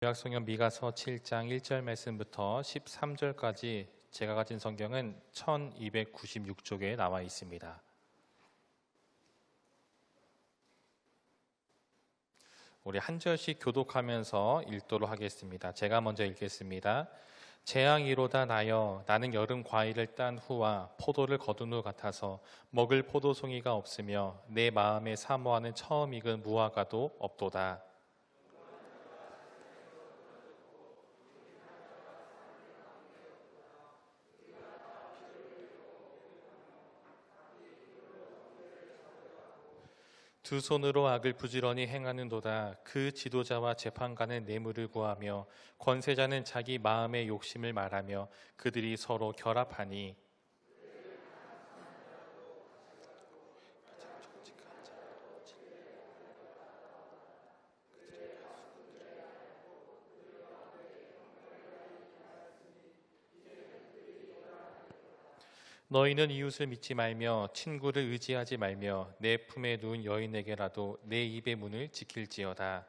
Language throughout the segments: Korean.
구약성경 미가서 7장 1절 말씀부터 13절까지 제가 가진 성경은 1296쪽에 나와 있습니다. 우리 한 절씩 교독하면서 읽도록 하겠습니다. 제가 먼저 읽겠습니다. 재앙이로다 나여 나는 여름 과일을 딴 후와 포도를 거둔 후 같아서 먹을 포도송이가 없으며 내 마음에 사모하는 처음 익은 무화과도 없도다. 두 손으로 악을 부지런히 행하는도다. 그 지도자와 재판관은 뇌물을 구하며 권세자는 자기 마음의 욕심을 말하며 그들이 서로 결합하니 너희는 이웃을 믿지 말며 친구를 의지하지 말며 내 품에 누운 여인에게라도 내 입의 문을 지킬지어다.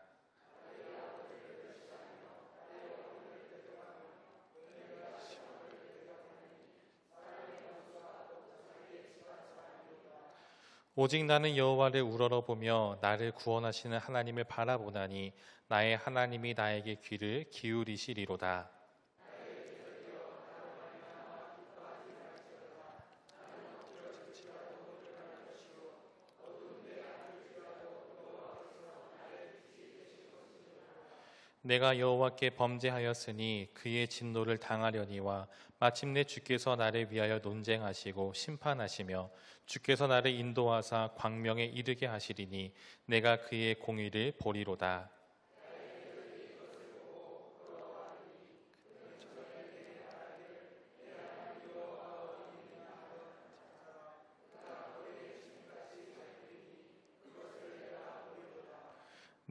오직 나는 여호와를 우러러보며 나를 구원하시는 하나님을 바라보나니 나의 하나님이 나에게 귀를 기울이시리로다. 내가 여호와께 범죄하였으니 그의 진노를 당하려니와 마침내 주께서 나를 위하여 논쟁하시고 심판하시며 주께서 나를 인도하사 광명에 이르게 하시리니 내가 그의 공의를 보리로다.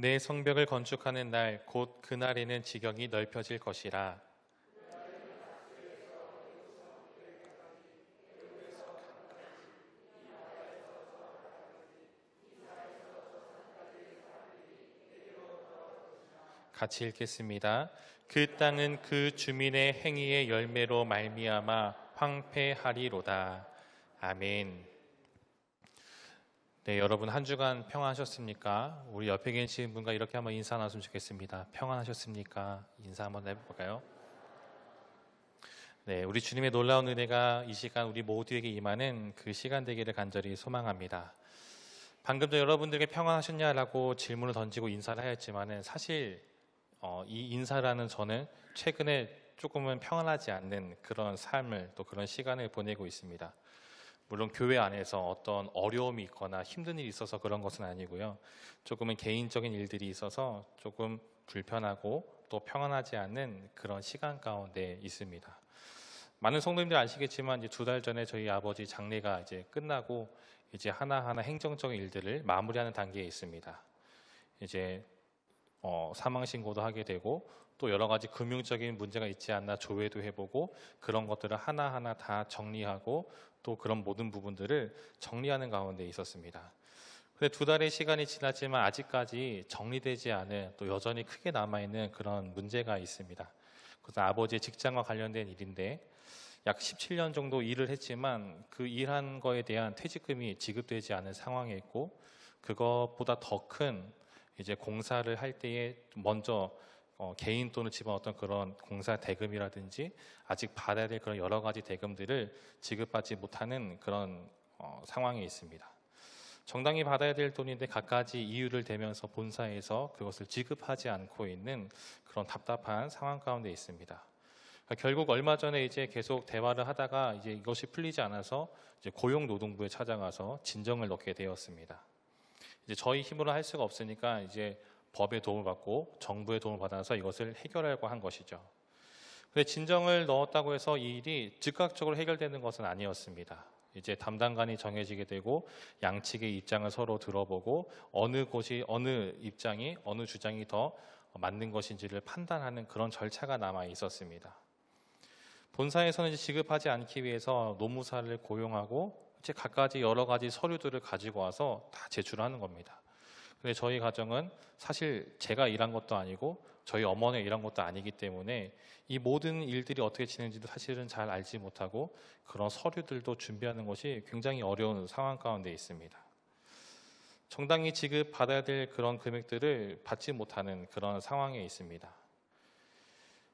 내 성벽을 건축하는 날 곧 그날에는 지경이 넓혀질 것이라. 같이 읽겠습니다. 그 땅은 그 주민의 행위의 열매로 말미암아 황폐하리로다. 아멘. 네, 여러분 한 주간 평안하셨습니까? 우리 옆에 계신 분과 이렇게 한번 인사 나눴으면 좋겠습니다. 평안하셨습니까? 인사 한번 해볼까요? 네, 우리 주님의 놀라운 은혜가 이 시간 우리 모두에게 임하는 그 시간 되기를 간절히 소망합니다. 방금 전 여러분들에게 평안하셨냐라고 질문을 던지고 인사를 하였지만은 사실 이 인사라는 저는 최근에 조금은 평안하지 않는 그런 삶을 또 그런 시간을 보내고 있습니다. 물론 교회 안에서 어떤 어려움이 있거나 힘든 일이 있어서 그런 것은 아니고요. 조금은 개인적인 일들이 있어서 조금 불편하고 또 평안하지 않는 그런 시간 가운데 있습니다. 많은 성도님들 아시겠지만 이제 2달 전에 저희 아버지 장례가 이제 끝나고 이제 하나하나 행정적인 일들을 마무리하는 단계에 있습니다. 이제 사망 신고도 하게 되고 또 여러 가지 금융적인 문제가 있지 않나 조회도 해보고 그런 것들을 하나하나 다 정리하고 또 그런 모든 부분들을 정리하는 가운데 있었습니다. 근데 2달의 시간이 지났지만 아직까지 정리되지 않은 또 여전히 크게 남아있는 그런 문제가 있습니다. 그래서 아버지의 직장과 관련된 일인데 약 17년 정도 일을 했지만 그 일한 거에 대한 퇴직금이 지급되지 않은 상황에 있고 그것보다 더 큰 이제 공사를 할 때에 먼저 개인 돈을 집어넣었던 그런 공사 대금이라든지 아직 받아야 될 그런 여러 가지 대금들을 지급받지 못하는 그런 상황에 있습니다. 정당히 받아야 될 돈인데 갖가지 이유를 대면서 본사에서 그것을 지급하지 않고 있는 그런 답답한 상황 가운데 있습니다. 그러니까 결국 얼마 전에 이제 계속 대화를 하다가 이제 이것이 풀리지 않아서 이제 고용노동부에 찾아가서 진정을 넣게 되었습니다. 이제 저희 힘으로 할 수가 없으니까 이제 법의 도움을 받고 정부의 도움을 받아서 이것을 해결하려고 한 것이죠. 그런데 진정을 넣었다고 해서 이 일이 즉각적으로 해결되는 것은 아니었습니다. 이제 담당관이 정해지게 되고 양측의 입장을 서로 들어보고 어느 입장이 어느 주장이 더 맞는 것인지를 판단하는 그런 절차가 남아 있었습니다. 본사에서는 이제 지급하지 않기 위해서 노무사를 고용하고 이제 갖가지 여러 가지 서류들을 가지고 와서 다 제출하는 겁니다. 근데 저희 가정은 사실 제가 일한 것도 아니고 저희 어머니가 일한 것도 아니기 때문에 이 모든 일들이 어떻게 진행되는지도 사실은 잘 알지 못하고 그런 서류들도 준비하는 것이 굉장히 어려운 상황 가운데 있습니다. 정당히 지급받아야 될 그런 금액들을 받지 못하는 그런 상황에 있습니다.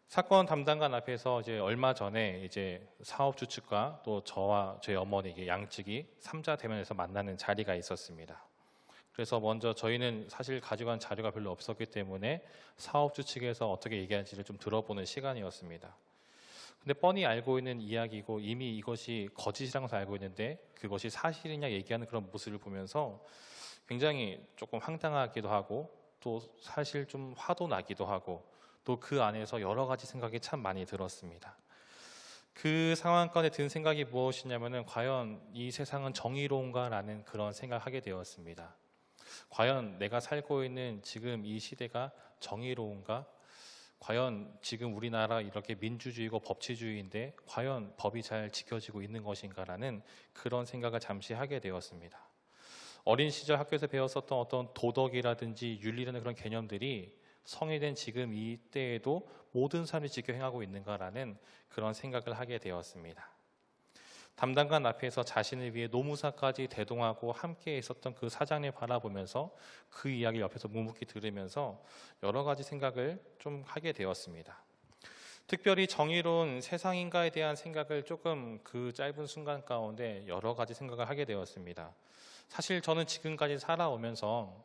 사건 담당관 앞에서 이제 얼마 전에 이제 사업주 측과 또 저와 저희 어머니 양측이 3자 대면에서 만나는 자리가 있었습니다. 그래서 먼저 저희는 사실 가져간 자료가 별로 없었기 때문에 사업주 측에서 어떻게 얘기하는지를 좀 들어보는 시간이었습니다. 근데 뻔히 알고 있는 이야기고 이미 이것이 거짓이라는 것을 알고 있는데 그것이 사실이냐 얘기하는 그런 모습을 보면서 굉장히 조금 황당하기도 하고 또 사실 좀 화도 나기도 하고 또 그 안에서 여러 가지 생각이 참 많이 들었습니다. 그 상황 가운데 든 생각이 무엇이냐면은 과연 이 세상은 정의로운가라는 그런 생각을 하게 되었습니다. 과연 내가 살고 있는 지금 이 시대가 정의로운가? 과연 지금 우리나라 이렇게 민주주의고 법치주의인데 과연 법이 잘 지켜지고 있는 것인가라는 그런 생각을 잠시 하게 되었습니다. 어린 시절 학교에서 배웠었던 어떤 도덕이라든지 윤리라는 그런 개념들이 성이 된 지금 이때에도 모든 사람이 지켜 행하고 있는가라는 그런 생각을 하게 되었습니다. 담당관 앞에서 자신을 위해 노무사까지 대동하고 함께 있었던 그 사장님 바라보면서 그 이야기를 옆에서 묵묵히 들으면서 여러 가지 생각을 좀 하게 되었습니다. 특별히 정의로운 세상인가에 대한 생각을 조금 그 짧은 순간 가운데 여러 가지 생각을 하게 되었습니다. 사실 저는 지금까지 살아오면서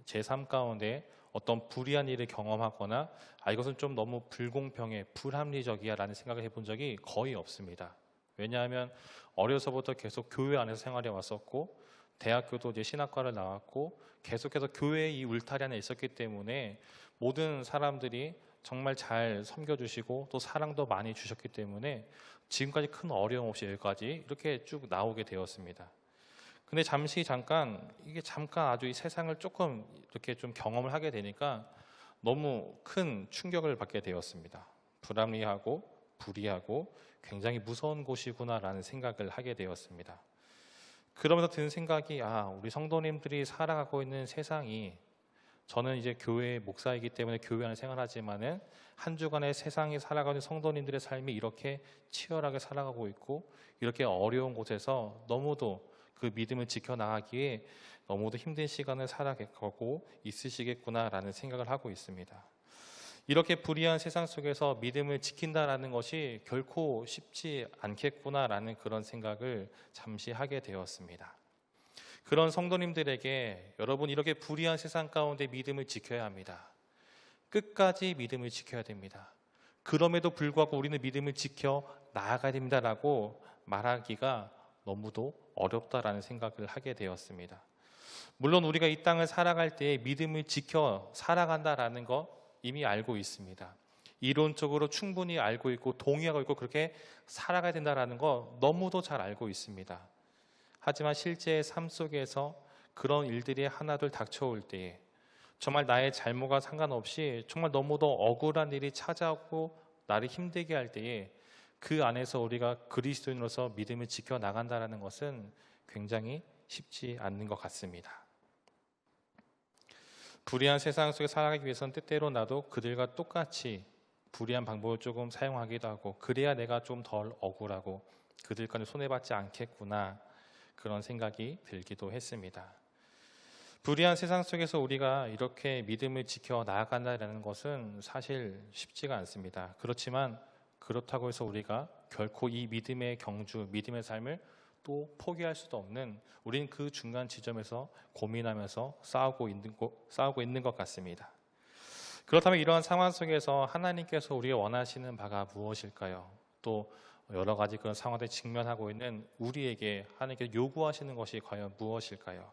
제 삶 가운데 어떤 불의한 일을 경험하거나 이것은 좀 너무 불공평해, 불합리적이야 라는 생각을 해본 적이 거의 없습니다. 왜냐하면 어려서부터 계속 교회 안에서 생활해 왔었고 대학교도 이제 신학과를 나왔고 계속해서 교회의 이 울타리 안에 있었기 때문에 모든 사람들이 정말 잘 섬겨주시고 또 사랑도 많이 주셨기 때문에 지금까지 큰 어려움 없이 여기까지 이렇게 쭉 나오게 되었습니다. 근데 잠깐 아주 이 세상을 조금 이렇게 좀 경험을 하게 되니까 너무 큰 충격을 받게 되었습니다. 불합리하고 불의하고 굉장히 무서운 곳이구나라는 생각을 하게 되었습니다. 그러면서 든 생각이 우리 성도님들이 살아가고 있는 세상이 저는 이제 교회 목사이기 때문에 교회 안에 생활하지만은 한 주간의 세상에 살아가는 성도님들의 삶이 이렇게 치열하게 살아가고 있고 이렇게 어려운 곳에서 너무도 그 믿음을 지켜나가기에 너무도 힘든 시간을 살아가고 있으시겠구나라는 생각을 하고 있습니다. 이렇게 불의한 세상 속에서 믿음을 지킨다라는 것이 결코 쉽지 않겠구나라는 그런 생각을 잠시 하게 되었습니다. 그런 성도님들에게 여러분 이렇게 불의한 세상 가운데 믿음을 지켜야 합니다. 끝까지 믿음을 지켜야 됩니다. 그럼에도 불구하고 우리는 믿음을 지켜 나아가야 됩니다라고 말하기가 너무도 어렵다라는 생각을 하게 되었습니다. 물론 우리가 이 땅을 살아갈 때 믿음을 지켜 살아간다라는 거 이미 알고 있습니다. 이론적으로 충분히 알고 있고 동의하고 있고 그렇게 살아가야 된다라는 거 너무도 잘 알고 있습니다. 하지만 실제 삶 속에서 그런 일들이 하나둘 닥쳐올 때에 정말 나의 잘못과 상관없이 정말 너무도 억울한 일이 찾아오고 나를 힘들게 할 때에 그 안에서 우리가 그리스도인으로서 믿음을 지켜나간다는 것은 굉장히 쉽지 않는 것 같습니다. 불의한 세상 속에 살아가기 위해서는 때때로 나도 그들과 똑같이 불의한 방법을 조금 사용하기도 하고 그래야 내가 좀 덜 억울하고 그들과는 손해받지 않겠구나 그런 생각이 들기도 했습니다. 불의한 세상 속에서 우리가 이렇게 믿음을 지켜 나아간다는 것은 사실 쉽지가 않습니다. 그렇지만 그렇다고 해서 우리가 결코 이 믿음의 경주, 믿음의 삶을 또 포기할 수도 없는 우리는 그 중간 지점에서 고민하면서 싸우고 있는 것 같습니다. 그렇다면 이러한 상황 속에서 하나님께서 우리가 원하시는 바가 무엇일까요? 또 여러 가지 그런 상황에 직면하고 있는 우리에게 하나님께서 요구하시는 것이 과연 무엇일까요?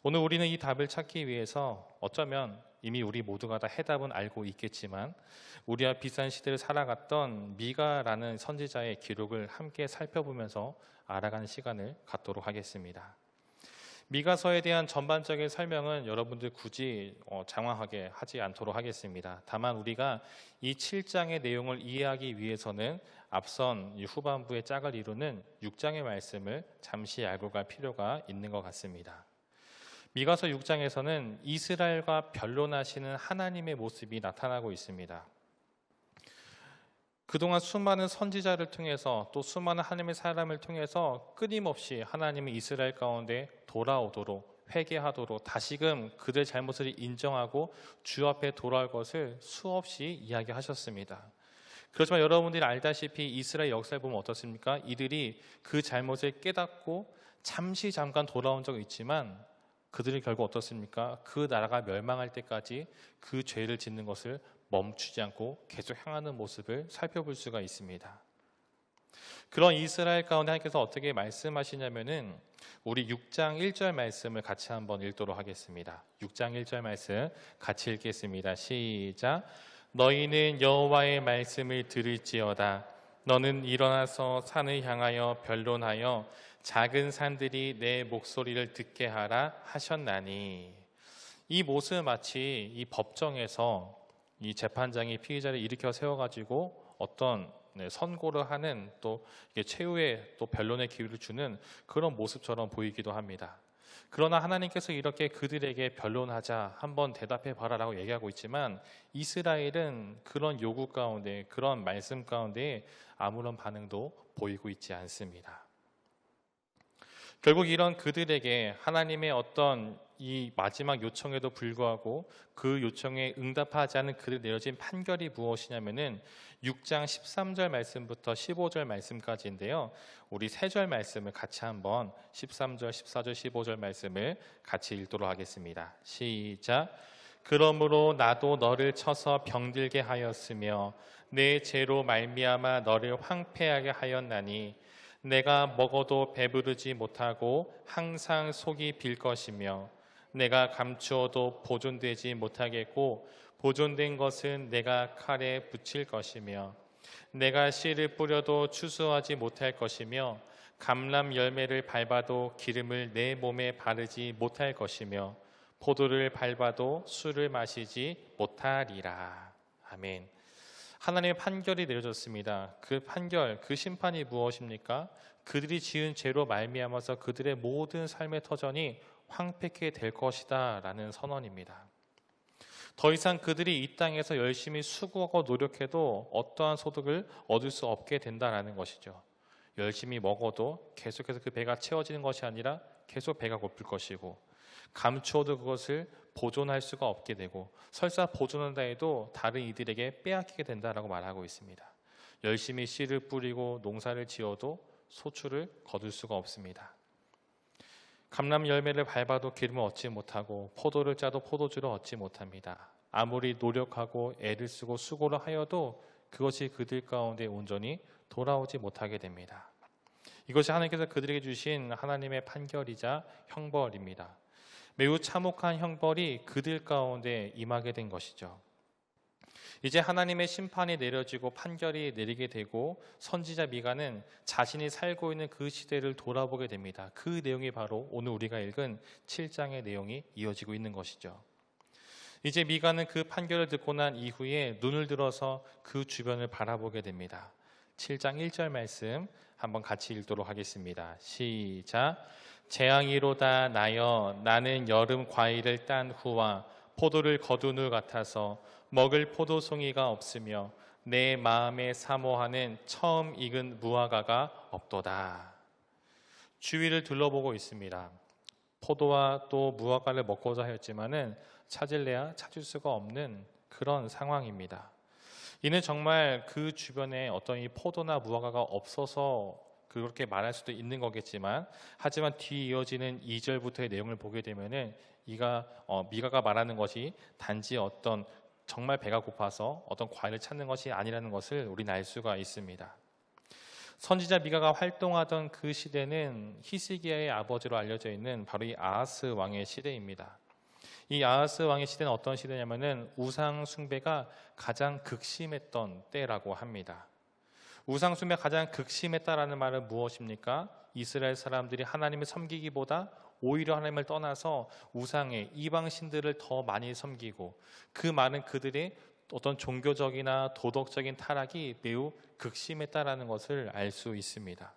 오늘 우리는 이 답을 찾기 위해서 어쩌면 이미 우리 모두가 다 해답은 알고 있겠지만 우리와 비슷한 시대를 살아갔던 미가라는 선지자의 기록을 함께 살펴보면서 알아가는 시간을 갖도록 하겠습니다. 미가서에 대한 전반적인 설명은 여러분들 굳이 장황하게 하지 않도록 하겠습니다. 다만 우리가 이 7장의 내용을 이해하기 위해서는 앞선 후반부의 짝을 이루는 6장의 말씀을 잠시 알고 갈 필요가 있는 것 같습니다. 미가서 6장에서는 이스라엘과 변론하시는 하나님의 모습이 나타나고 있습니다. 그동안 수많은 선지자를 통해서 또 수많은 하나님의 사람을 통해서 끊임없이 하나님은 이스라엘 가운데 돌아오도록 회개하도록 다시금 그들의 잘못을 인정하고 주 앞에 돌아올 것을 수없이 이야기하셨습니다. 그렇지만 여러분들이 알다시피 이스라엘 역사를 보면 어떻습니까? 이들이 그 잘못을 깨닫고 잠깐 돌아온 적이 있지만 그들이 결국 어떻습니까? 그 나라가 멸망할 때까지 그 죄를 짓는 것을 멈추지 않고 계속 향하는 모습을 살펴볼 수가 있습니다. 그런 이스라엘 가운데 하나님께서 어떻게 말씀하시냐면은 우리 6장 1절 말씀을 같이 한번 읽도록 하겠습니다. 6장 1절 말씀 같이 읽겠습니다. 시작. 너희는 여호와의 말씀을 들을지어다. 너는 일어나서 산을 향하여 변론하여 작은 산들이 내 목소리를 듣게 하라 하셨나니. 이 모습은 마치 이 법정에서 이 재판장이 피의자를 일으켜 세워가지고 어떤 선고를 하는 또 이게 최후의 또 변론의 기회를 주는 그런 모습처럼 보이기도 합니다. 그러나 하나님께서 이렇게 그들에게 변론하자 한번 대답해 봐라라고 얘기하고 있지만 이스라엘은 그런 요구 가운데 그런 말씀 가운데 아무런 반응도 보이고 있지 않습니다. 결국 이런 그들에게 하나님의 어떤 이 마지막 요청에도 불구하고 그 요청에 응답하지 않은 그들 내려진 판결이 무엇이냐면은 6장 13절 말씀부터 15절 말씀까지인데요. 우리 세 절 말씀을 같이 한번 13절, 14절, 15절 말씀을 같이 읽도록 하겠습니다. 시작. 그러므로 나도 너를 쳐서 병들게 하였으며 내 죄로 말미암아 너를 황폐하게 하였나니 내가 먹어도 배부르지 못하고 항상 속이 빌 것이며 내가 감추어도 보존되지 못하겠고 보존된 것은 내가 칼에 붙일 것이며 내가 씨를 뿌려도 추수하지 못할 것이며 감람 열매를 밟아도 기름을 내 몸에 바르지 못할 것이며 포도를 밟아도 술을 마시지 못하리라. 아멘. 하나님의 판결이 내려졌습니다. 그 판결, 그 심판이 무엇입니까? 그들이 지은 죄로 말미암아서 그들의 모든 삶의 터전이 황폐케 될 것이다 라는 선언입니다. 더 이상 그들이 이 땅에서 열심히 수고하고 노력해도 어떠한 소득을 얻을 수 없게 된다라는 것이죠. 열심히 먹어도 계속해서 그 배가 채워지는 것이 아니라 계속 배가 고플 것이고 감추어도 그것을 보존할 수가 없게 되고 설사 보존한다 해도 다른 이들에게 빼앗기게 된다라고 말하고 있습니다. 열심히 씨를 뿌리고 농사를 지어도 소출을 거둘 수가 없습니다. 감람 열매를 밟아도 기름을 얻지 못하고 포도를 짜도 포도주를 얻지 못합니다. 아무리 노력하고 애를 쓰고 수고를 하여도 그것이 그들 가운데 온전히 돌아오지 못하게 됩니다. 이것이 하나님께서 그들에게 주신 하나님의 판결이자 형벌입니다. 매우 참혹한 형벌이 그들 가운데 임하게 된 것이죠. 이제 하나님의 심판이 내려지고 판결이 내리게 되고 선지자 미가는 자신이 살고 있는 그 시대를 돌아보게 됩니다. 그 내용이 바로 오늘 우리가 읽은 7장의 내용이 이어지고 있는 것이죠. 이제 미가는 그 판결을 듣고 난 이후에 눈을 들어서 그 주변을 바라보게 됩니다. 7장 1절 말씀 한번 같이 읽도록 하겠습니다. 시작. 재앙이로다 나여 나는 여름 과일을 딴 후와 포도를 거둔 후 같아서 먹을 포도송이가 없으며 내 마음에 사모하는 처음 익은 무화과가 없도다. 주위를 둘러보고 있습니다. 포도와 또 무화과를 먹고자 하였지만은 찾을래야 찾을 수가 없는 그런 상황입니다. 이는 정말 그 주변에 어떤 이 포도나 무화과가 없어서 그렇게 말할 수도 있는 거겠지만 하지만 뒤 이어지는 2절부터의 내용을 보게 되면은 미가가 말하는 것이 단지 어떤 정말 배가 고파서 어떤 과일을 찾는 것이 아니라는 것을 우리는 알 수가 있습니다. 선지자 미가가 활동하던 그 시대는 히스기야의 아버지로 알려져 있는 바로 이 아하스 왕의 시대입니다. 이 아하스 왕의 시대는 어떤 시대냐면은 우상 숭배가 가장 극심했던 때라고 합니다. 우상 숭배가 가장 극심했다라는 말은 무엇입니까? 이스라엘 사람들이 하나님을 섬기기보다 오히려 하나님을 떠나서 우상의 이방 신들을 더 많이 섬기고 그 많은 그들의 어떤 종교적이나 도덕적인 타락이 매우 극심했다라는 것을 알 수 있습니다.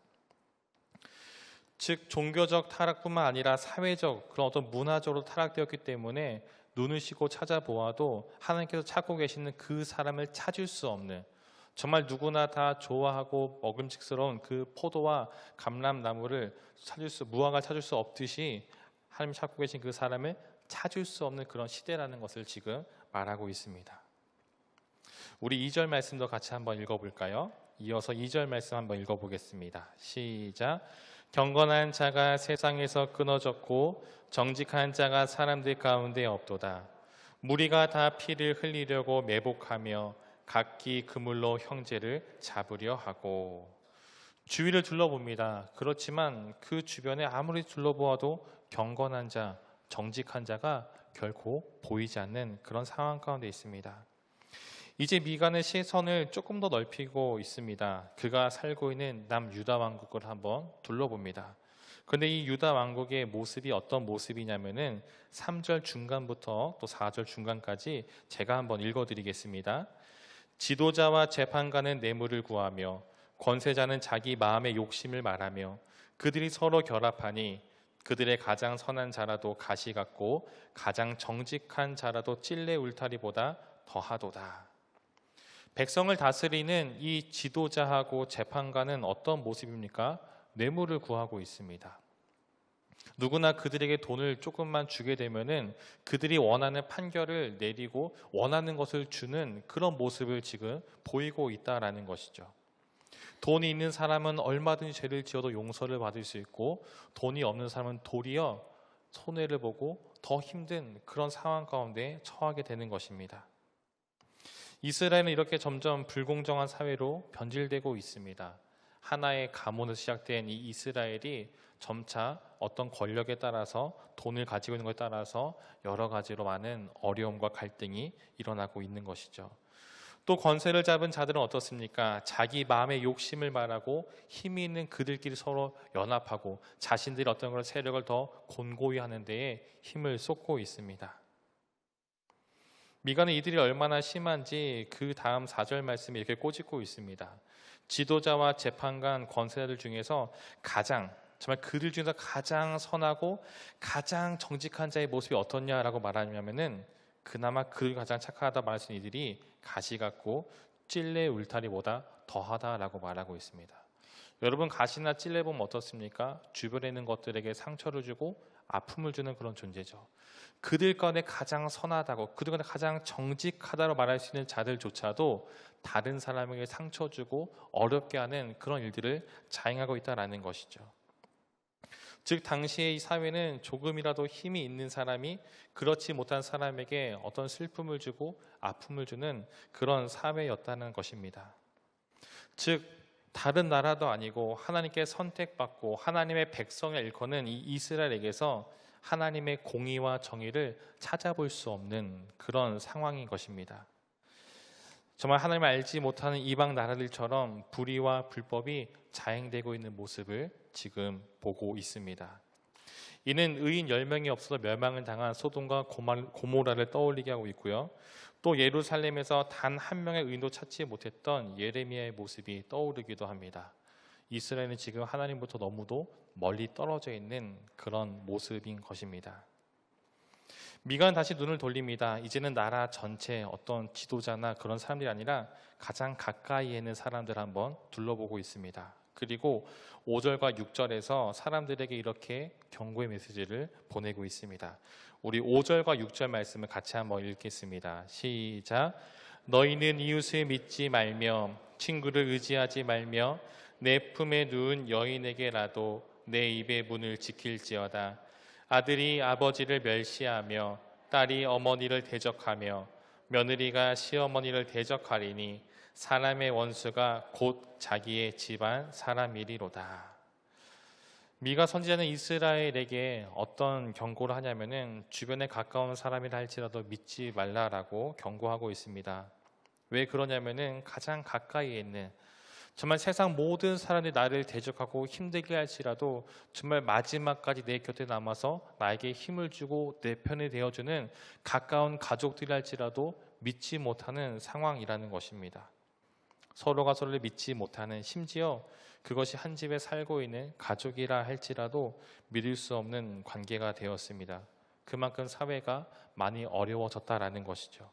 즉 종교적 타락뿐만 아니라 사회적 그런 어떤 문화적으로 타락되었기 때문에 눈을 씻고 찾아보아도 하나님께서 찾고 계시는 그 사람을 찾을 수 없는, 정말 누구나 다 좋아하고 먹음직스러운 그 포도와 감람나무를 무화과를 찾을 수 없듯이 하나님 찾고 계신 그 사람을 찾을 수 없는 그런 시대라는 것을 지금 말하고 있습니다. 우리 2절 말씀도 같이 한번 읽어볼까요? 이어서 2절 말씀 한번 읽어보겠습니다. 시작. 경건한 자가 세상에서 끊어졌고 정직한 자가 사람들 가운데 없도다. 무리가 다 피를 흘리려고 매복하며 각기 그물로 형제를 잡으려 하고. 주위를 둘러봅니다. 그렇지만 그 주변에 아무리 둘러보아도 경건한 자, 정직한 자가 결코 보이지 않는 그런 상황 가운데 있습니다. 이제 미가는 시선을 조금 더 넓히고 있습니다. 그가 살고 있는 남유다 왕국을 한번 둘러봅니다. 그런데 이 유다 왕국의 모습이 어떤 모습이냐면은 3절 중간부터 또 4절 중간까지 제가 한번 읽어드리겠습니다. 지도자와 재판관은 뇌물을 구하며 권세자는 자기 마음의 욕심을 말하며 그들이 서로 결합하니 그들의 가장 선한 자라도 가시 같고 가장 정직한 자라도 찔레 울타리보다 더하도다. 백성을 다스리는 이 지도자하고 재판관은 어떤 모습입니까? 뇌물을 구하고 있습니다. 누구나 그들에게 돈을 조금만 주게 되면은 그들이 원하는 판결을 내리고 원하는 것을 주는 그런 모습을 지금 보이고 있다라는 것이죠. 돈이 있는 사람은 얼마든지 죄를 지어도 용서를 받을 수 있고 돈이 없는 사람은 도리어 손해를 보고 더 힘든 그런 상황 가운데 처하게 되는 것입니다. 이스라엘은 이렇게 점점 불공정한 사회로 변질되고 있습니다. 하나의 가문에서 시작된 이 이스라엘이 점차 어떤 권력에 따라서 돈을 가지고 있는 것에 따라서 여러 가지로 많은 어려움과 갈등이 일어나고 있는 것이죠. 또 권세를 잡은 자들은 어떻습니까? 자기 마음의 욕심을 말하고 힘이 있는 그들끼리 서로 연합하고 자신들이 어떤 그런 세력을 더 곤고히 하는 데에 힘을 쏟고 있습니다. 미가는 이들이 얼마나 심한지 그 다음 4절 말씀이 이렇게 꼬집고 있습니다. 지도자와 재판관, 권세자들 중에서 정말 그들 중에서 가장 선하고 가장 정직한 자의 모습이 어떻냐라고 말하냐면은 그나마 그들 가장 착하다 말할 수 있는 이들이 가시 같고 찔레 울타리보다 더하다라고 말하고 있습니다. 여러분, 가시나 찔레 보면 어떻습니까? 주변에 있는 것들에게 상처를 주고 아픔을 주는 그런 존재죠. 그들 가운데 가장 선하다고, 그들 가운데 가장 정직하다고 말할 수 있는 자들조차도 다른 사람에게 상처 주고 어렵게 하는 그런 일들을 자행하고 있다는 것이죠. 즉 당시의 이 사회는 조금이라도 힘이 있는 사람이 그렇지 못한 사람에게 어떤 슬픔을 주고 아픔을 주는 그런 사회였다는 것입니다. 즉 다른 나라도 아니고 하나님께 선택받고 하나님의 백성을 일컫는 이 이스라엘에게서 하나님의 공의와 정의를 찾아볼 수 없는 그런 상황인 것입니다. 정말 하나님을 알지 못하는 이방 나라들처럼 불의와 불법이 자행되고 있는 모습을 지금 보고 있습니다. 이는 의인 10명이 없어서 멸망을 당한 소돔과 고모라를 떠올리게 하고 있고요. 또 예루살렘에서 단 한 명의 의인도 찾지 못했던 예레미야의 모습이 떠오르기도 합니다. 이스라엘은 지금 하나님부터 너무도 멀리 떨어져 있는 그런 모습인 것입니다. 미가는 다시 눈을 돌립니다. 이제는 나라 전체 어떤 지도자나 그런 사람들이 아니라 가장 가까이에 있는 사람들 한번 둘러보고 있습니다. 그리고 5절과 6절에서 사람들에게 이렇게 경고의 메시지를 보내고 있습니다. 우리 5절과 6절 말씀을 같이 한번 읽겠습니다. 시작. 너희는 이웃을 믿지 말며 친구를 의지하지 말며 내 품에 누운 여인에게라도 내 입의 문을 지킬지어다. 아들이 아버지를 멸시하며 딸이 어머니를 대적하며 며느리가 시어머니를 대적하리니 사람의 원수가 곧 자기의 집안 사람이리로다. 미가 선지자는 이스라엘에게 어떤 경고를 하냐면은 주변에 가까운 사람이라 할지라도 믿지 말라라고 경고하고 있습니다. 왜 그러냐면은 가장 가까이에 있는 정말 세상 모든 사람들이 나를 대적하고 힘들게 할지라도 정말 마지막까지 내 곁에 남아서 나에게 힘을 주고 내 편이 되어주는 가까운 가족들이 할지라도 믿지 못하는 상황이라는 것입니다. 서로가 서로를 믿지 못하는, 심지어 그것이 한 집에 살고 있는 가족이라 할지라도 믿을 수 없는 관계가 되었습니다. 그만큼 사회가 많이 어려워졌다라는 것이죠.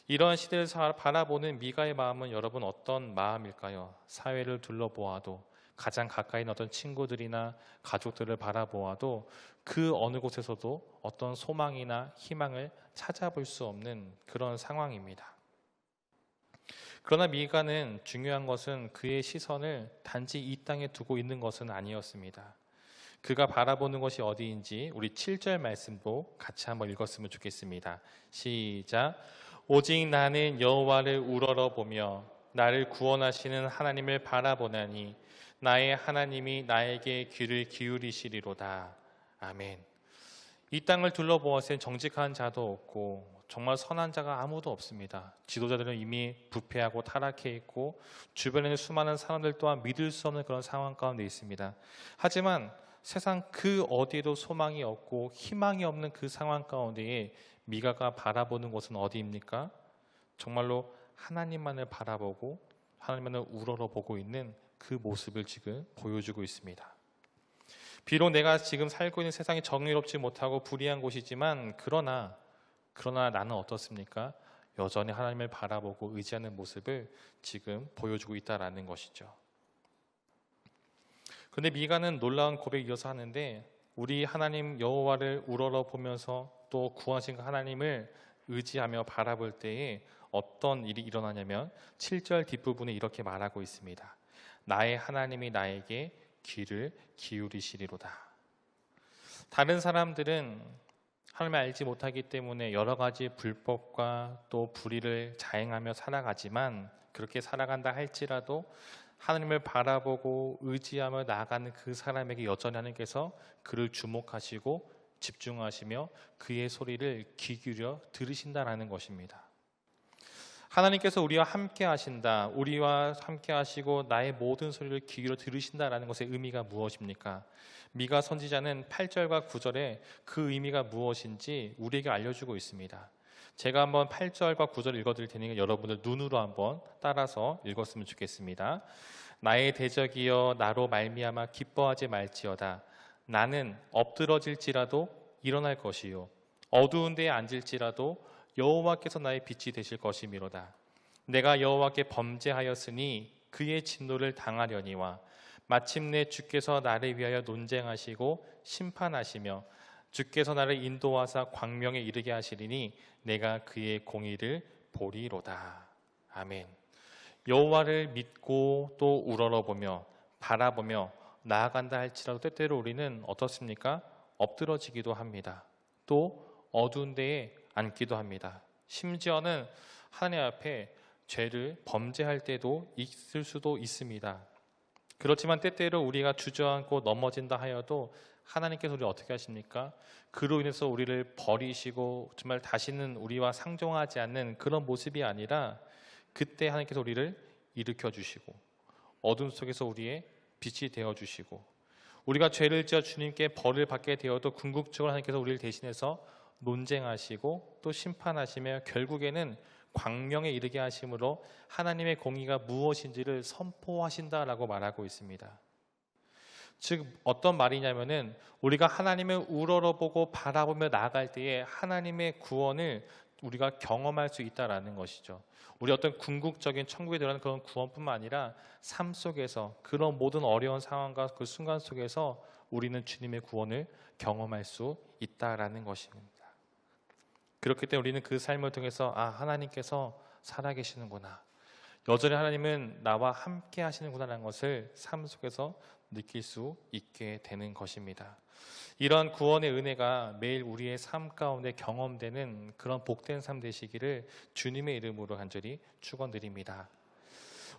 이러한 시대를 바라보는 미가의 마음은 여러분 어떤 마음일까요? 사회를 둘러보아도, 가장 가까이 있는 어떤 친구들이나 가족들을 바라보아도 그 어느 곳에서도 어떤 소망이나 희망을 찾아볼 수 없는 그런 상황입니다. 그러나 미가는 중요한 것은 그의 시선을 단지 이 땅에 두고 있는 것은 아니었습니다. 그가 바라보는 것이 어디인지 우리 7절 말씀도 같이 한번 읽었으면 좋겠습니다. 시작. 오직 나는 여호와를 우러러보며 나를 구원하시는 하나님을 바라보나니 나의 하나님이 나에게 귀를 기울이시리로다. 아멘. 이 땅을 둘러보았을 정직한 자도 없고 정말 선한 자가 아무도 없습니다. 지도자들은 이미 부패하고 타락해 있고 주변에는 수많은 사람들 또한 믿을 수 없는 그런 상황 가운데 있습니다. 하지만 세상 그 어디에도 소망이 없고 희망이 없는 그 상황 가운데에 미가가 바라보는 곳은 어디입니까? 정말로 하나님만을 바라보고 하나님만을 우러러보고 있는 그 모습을 지금 보여주고 있습니다. 비록 내가 지금 살고 있는 세상이 정의롭지 못하고 불의한 곳이지만 그러나 나는 어떻습니까? 여전히 하나님을 바라보고 의지하는 모습을 지금 보여주고 있다는 것이죠. 그런데 미가는 놀라운 고백을 이어서 하는데, 우리 하나님 여호와를 우러러보면서 또 구하신 하나님을 의지하며 바라볼 때에 어떤 일이 일어나냐면 7절 뒷부분에 이렇게 말하고 있습니다. 나의 하나님이 나에게 귀를 기울이시리로다. 다른 사람들은 하나님을 알지 못하기 때문에 여러 가지 불법과 또 불의를 자행하며 살아가지만, 그렇게 살아간다 할지라도 하나님을 바라보고 의지하며 나아가는 그 사람에게 여전히 하나님께서 그를 주목하시고 집중하시며 그의 소리를 귀 기울여 들으신다라는 것입니다. 하나님께서 우리와 함께 하신다, 우리와 함께 하시고 나의 모든 소리를 귀 기울여 들으신다라는 것의 의미가 무엇입니까? 미가 선지자는 8절과 9절에 그 의미가 무엇인지 우리에게 알려주고 있습니다. 제가 한번 8절과 9절 읽어드릴 테니까 여러분들 눈으로 한번 따라서 읽었으면 좋겠습니다. 나의 대적이여 나로 말미암아 기뻐하지 말지어다. 나는 엎드러질지라도 일어날 것이요 어두운 데에 앉을지라도 여호와께서 나의 빛이 되실 것이미로다. 내가 여호와께 범죄하였으니 그의 진노를 당하려니와 마침내 주께서 나를 위하여 논쟁하시고 심판하시며 주께서 나를 인도하사 광명에 이르게 하시리니 내가 그의 공의를 보리로다. 아멘. 여호와를 믿고 또 우러러보며 바라보며 나아간다 할지라도 때때로 우리는 어떻습니까? 엎드러지기도 합니다. 또 어두운 데에 앉기도 합니다. 심지어는 하나님 앞에 죄를 범죄할 때도 있을 수도 있습니다. 그렇지만 때때로 우리가 주저앉고 넘어진다 하여도 하나님께서 우리를 어떻게 하십니까? 그로 인해서 우리를 버리시고 정말 다시는 우리와 상종하지 않는 그런 모습이 아니라 그때 하나님께서 우리를 일으켜 주시고 어둠 속에서 우리의 빛이 되어 주시고, 우리가 죄를 지어 주님께 벌을 받게 되어도 궁극적으로 하나님께서 우리를 대신해서 논쟁하시고 또 심판하시며 결국에는 광명에 이르게 하심으로 하나님의 공의가 무엇인지를 선포하신다라고 말하고 있습니다. 즉 어떤 말이냐면은 우리가 하나님을 우러러보고 바라보며 나아갈 때에 하나님의 구원을 우리가 경험할 수 있다라는 것이죠. 우리 어떤 궁극적인 천국에 들어가는 그런 구원뿐만 아니라 삶 속에서 그런 모든 어려운 상황과 그 순간 속에서 우리는 주님의 구원을 경험할 수 있다라는 것입니다. 그렇기 때문에 우리는 그 삶을 통해서 하나님께서 살아계시는구나, 여전히 하나님은 나와 함께 하시는구나라는 것을 삶 속에서 느낄 수 있게 되는 것입니다. 이러한 구원의 은혜가 매일 우리의 삶 가운데 경험되는 그런 복된 삶 되시기를 주님의 이름으로 간절히 축원드립니다.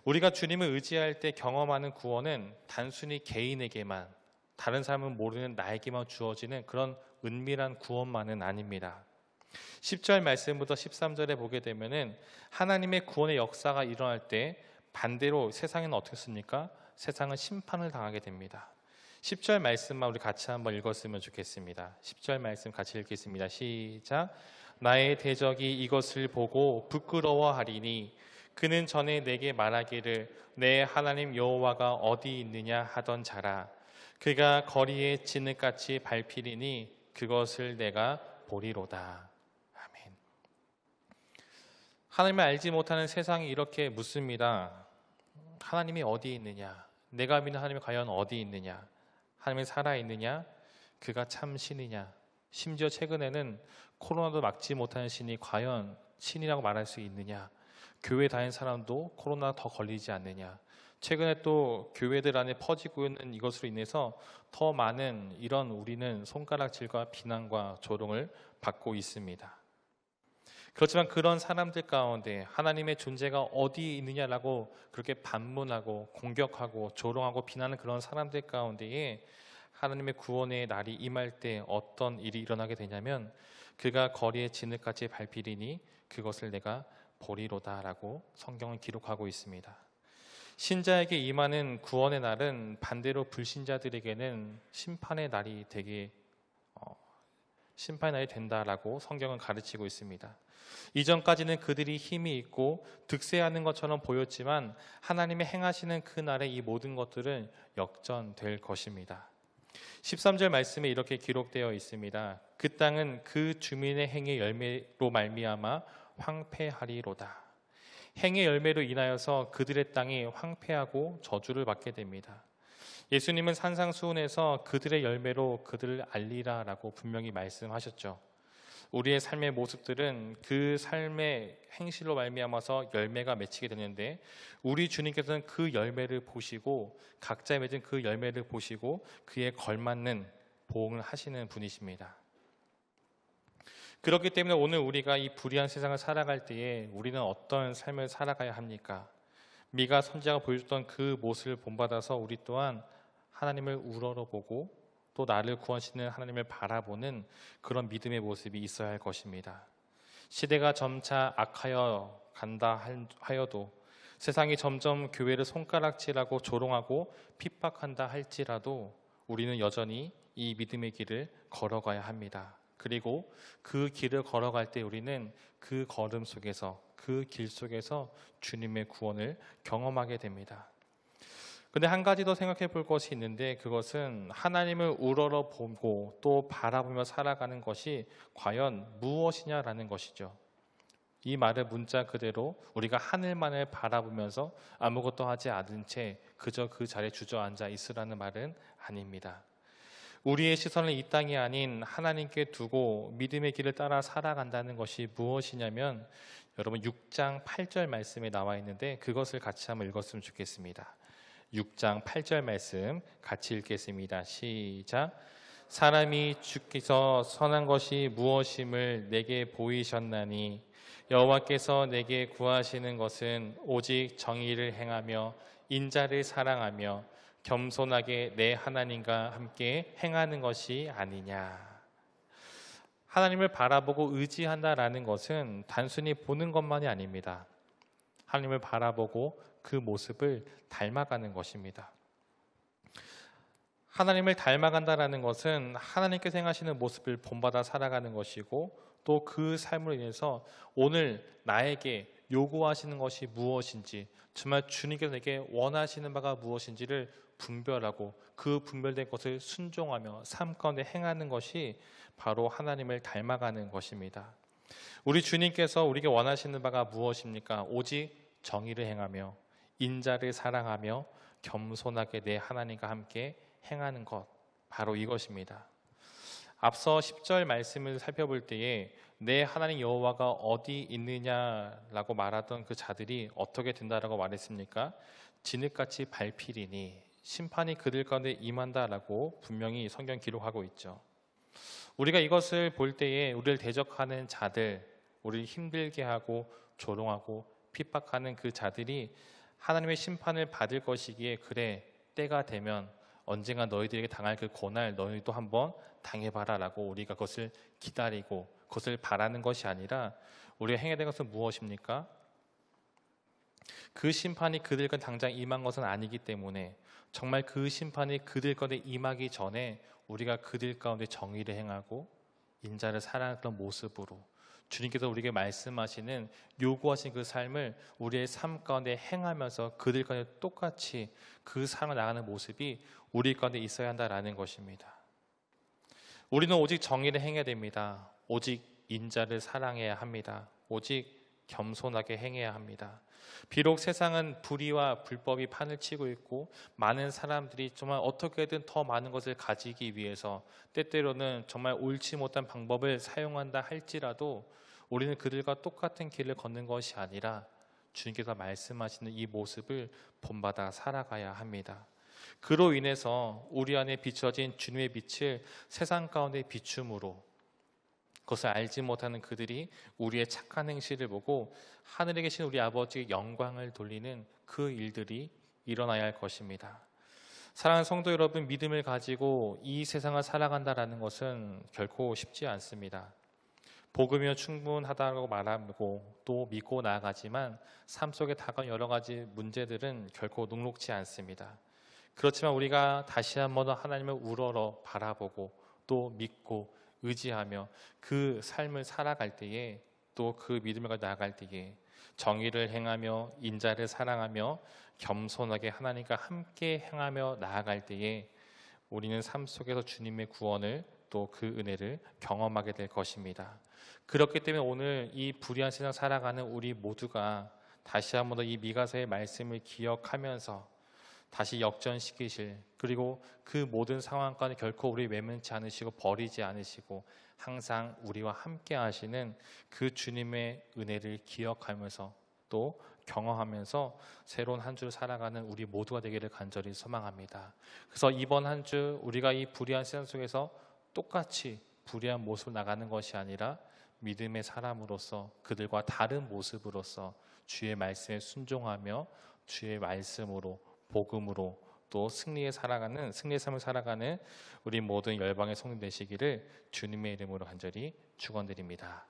우리가 주님을 의지할 때 경험하는 구원은 단순히 개인에게만, 다른 사람은 모르는 나에게만 주어지는 그런 은밀한 구원만은 아닙니다. 10절 말씀부터 13절에 보게 되면은 하나님의 구원의 역사가 일어날 때 반대로 세상에는 어떻습니까? 세상은 심판을 당하게 됩니다. 10절 말씀만 우리 같이 한번 읽었으면 좋겠습니다. 10절 말씀 같이 읽겠습니다. 시작. 나의 대적이 이것을 보고 부끄러워하리니 그는 전에 내게 말하기를 내 하나님 여호와가 어디 있느냐 하던 자라. 그가 거리에 진흙같이 밟히리니 그것을 내가 보리로다. 아멘. 하나님을 알지 못하는 세상이 이렇게 묻습니다. 하나님이 어디 있느냐? 내가 믿는 하나님이 과연 어디 있느냐? 하나님이 살아있느냐? 그가 참 신이냐? 심지어 최근에는 코로나도 막지 못하는 신이 과연 신이라고 말할 수 있느냐? 교회 다니는 사람도 코로나 더 걸리지 않느냐? 최근에 또 교회들 안에 퍼지고 있는 이것으로 인해서 더 많은 이런 우리는 손가락질과 비난과 조롱을 받고 있습니다. 그렇지만 그런 사람들 가운데 하나님의 존재가 어디 있느냐라고 그렇게 반문하고 공격하고 조롱하고 비난하는 그런 사람들 가운데에 하나님의 구원의 날이 임할 때 어떤 일이 일어나게 되냐면 그가 거리에 진흙같이 밟히리니 그것을 내가 보리로다라고 성경은 기록하고 있습니다. 신자에게 임하는 구원의 날은 반대로 불신자들에게는 심판의 날이 된다라고 성경은 가르치고 있습니다. 이전까지는 그들이 힘이 있고 득세하는 것처럼 보였지만 하나님의 행하시는 그 날에 이 모든 것들은 역전될 것입니다. 13절 말씀에 이렇게 기록되어 있습니다. 그 땅은 그 주민의 행의 열매로 말미암아 황폐하리로다. 행의 열매로 인하여서 그들의 땅이 황폐하고 저주를 받게 됩니다. 예수님은 산상수훈에서 그들의 열매로 그들을 알리라라고 분명히 말씀하셨죠. 우리의 삶의 모습들은 그 삶의 행실로 말미암아서 열매가 맺히게 되는데 우리 주님께서는 그 열매를 보시고 각자 맺은 그 열매를 보시고 그에 걸맞는 보응을 하시는 분이십니다. 그렇기 때문에 오늘 우리가 이 불의한 세상을 살아갈 때에 우리는 어떤 삶을 살아가야 합니까? 미가 선지자가 보여줬던 그 모습을 본받아서 우리 또한 하나님을 우러러보고 또 나를 구원하시는 하나님을 바라보는 그런 믿음의 모습이 있어야 할 것입니다. 시대가 점차 악하여 간다 하여도 세상이 점점 교회를 손가락질하고 조롱하고 핍박한다 할지라도 우리는 여전히 이 믿음의 길을 걸어가야 합니다. 그리고 그 길을 걸어갈 때 우리는 그 걸음 속에서 그 길 속에서 주님의 구원을 경험하게 됩니다. 근데 한 가지 더 생각해 볼 것이 있는데 그것은 하나님을 우러러 보고 또 바라보며 살아가는 것이 과연 무엇이냐라는 것이죠. 이 말을 문자 그대로 우리가 하늘만을 바라보면서 아무것도 하지 않은 채 그저 그 자리에 주저앉아 있으라는 말은 아닙니다. 우리의 시선을 이 땅이 아닌 하나님께 두고 믿음의 길을 따라 살아간다는 것이 무엇이냐면 여러분 6장 8절 말씀에 나와 있는데 그것을 같이 한번 읽었으면 좋겠습니다. 6장 8절 말씀 같이 읽겠습니다. 시작. 사람이 주께서 선한 것이 무엇임을 내게 보이셨나니 여호와께서 내게 구하시는 것은 오직 정의를 행하며 인자를 사랑하며 겸손하게 내 하나님과 함께 행하는 것이 아니냐. 하나님을 바라보고 의지한다라는 것은 단순히 보는 것만이 아닙니다. 하나님을 바라보고 그 모습을 닮아가는 것입니다. 하나님을 닮아간다라는 것은 하나님께서 행하시는 모습을 본받아 살아가는 것이고 또 그 삶으로 인해서 오늘 나에게 요구하시는 것이 무엇인지 정말 주님께서 내게 원하시는 바가 무엇인지를 분별하고 그 분별된 것을 순종하며 삶 가운데 행하는 것이 바로 하나님을 닮아가는 것입니다. 우리 주님께서 우리에게 원하시는 바가 무엇입니까? 오직 정의를 행하며 인자를 사랑하며 겸손하게 내 하나님과 함께 행하는 것, 바로 이것입니다. 앞서 10절 말씀을 살펴볼 때에 내 하나님 여호와가 어디 있느냐라고 말하던 그 자들이 어떻게 된다라고 말했습니까? 진흙같이 밟히리니 심판이 그들 가운데 임한다라고 분명히 성경 기록하고 있죠. 우리가 이것을 볼 때에 우리를 대적하는 자들, 우리를 힘들게 하고 조롱하고 핍박하는 그 자들이 하나님의 심판을 받을 것이기에 그래 때가 되면 언젠가 너희들에게 당할 그 고날 너희도 한번 당해봐라 라고 우리가 그것을 기다리고 그것을 바라는 것이 아니라 우리가 행해야 될 것은 무엇입니까? 그 심판이 그들과 당장 임한 것은 아니기 때문에 정말 그 심판이 그들 가운데 임하기 전에 우리가 그들 가운데 정의를 행하고 인자를 사랑하는 그런 모습으로 주님께서 우리에게 말씀하시는 요구하신 그 삶을 우리의 삶 가운데 행하면서 그들 가운데 똑같이 그 삶을 나가는 모습이 우리 가운데 있어야 한다라는 것입니다. 우리는 오직 정의를 행해야 됩니다. 오직 인자를 사랑해야 합니다. 오직 겸손하게 행해야 합니다. 비록 세상은 불의와 불법이 판을 치고 있고 많은 사람들이 정말 어떻게든 더 많은 것을 가지기 위해서 때때로는 정말 옳지 못한 방법을 사용한다 할지라도 우리는 그들과 똑같은 길을 걷는 것이 아니라 주님께서 말씀하시는 이 모습을 본받아 살아가야 합니다. 그로 인해서 우리 안에 비춰진 주님의 빛을 세상 가운데 비춤으로 그것을 알지 못하는 그들이 우리의 착한 행실을 보고 하늘에 계신 우리 아버지의 영광을 돌리는 그 일들이 일어나야 할 것입니다. 사랑하는 성도 여러분, 믿음을 가지고 이 세상을 살아간다는 것은 결코 쉽지 않습니다. 복음이면 충분하다고 말하고 또 믿고 나아가지만 삶 속에 다가온 여러 가지 문제들은 결코 녹록지 않습니다. 그렇지만 우리가 다시 한번 하나님을 우러러 바라보고 또 믿고 의지하며 그 삶을 살아갈 때에 또 그 믿음을 가지고 나아갈 때에 정의를 행하며 인자를 사랑하며 겸손하게 하나님과 함께 행하며 나아갈 때에 우리는 삶 속에서 주님의 구원을 또 그 은혜를 경험하게 될 것입니다. 그렇기 때문에 오늘 이 불의한 세상 살아가는 우리 모두가 다시 한번 더 이 미가서의 말씀을 기억하면서 다시 역전시키실, 그리고 그 모든 상황 가운데 결코 우리 외면치 않으시고 버리지 않으시고 항상 우리와 함께 하시는 그 주님의 은혜를 기억하면서 또 경험하면서 새로운 한 주를 살아가는 우리 모두가 되기를 간절히 소망합니다. 그래서 이번 한 주 우리가 이 불의한 세상 속에서 똑같이 불의한 모습을 나가는 것이 아니라 믿음의 사람으로서 그들과 다른 모습으로서 주의 말씀에 순종하며 주의 말씀으로 복음으로 또 승리의 삶을 살아가는 우리 모든 열방의 성도 되시기를 주님의 이름으로 간절히 축원드립니다.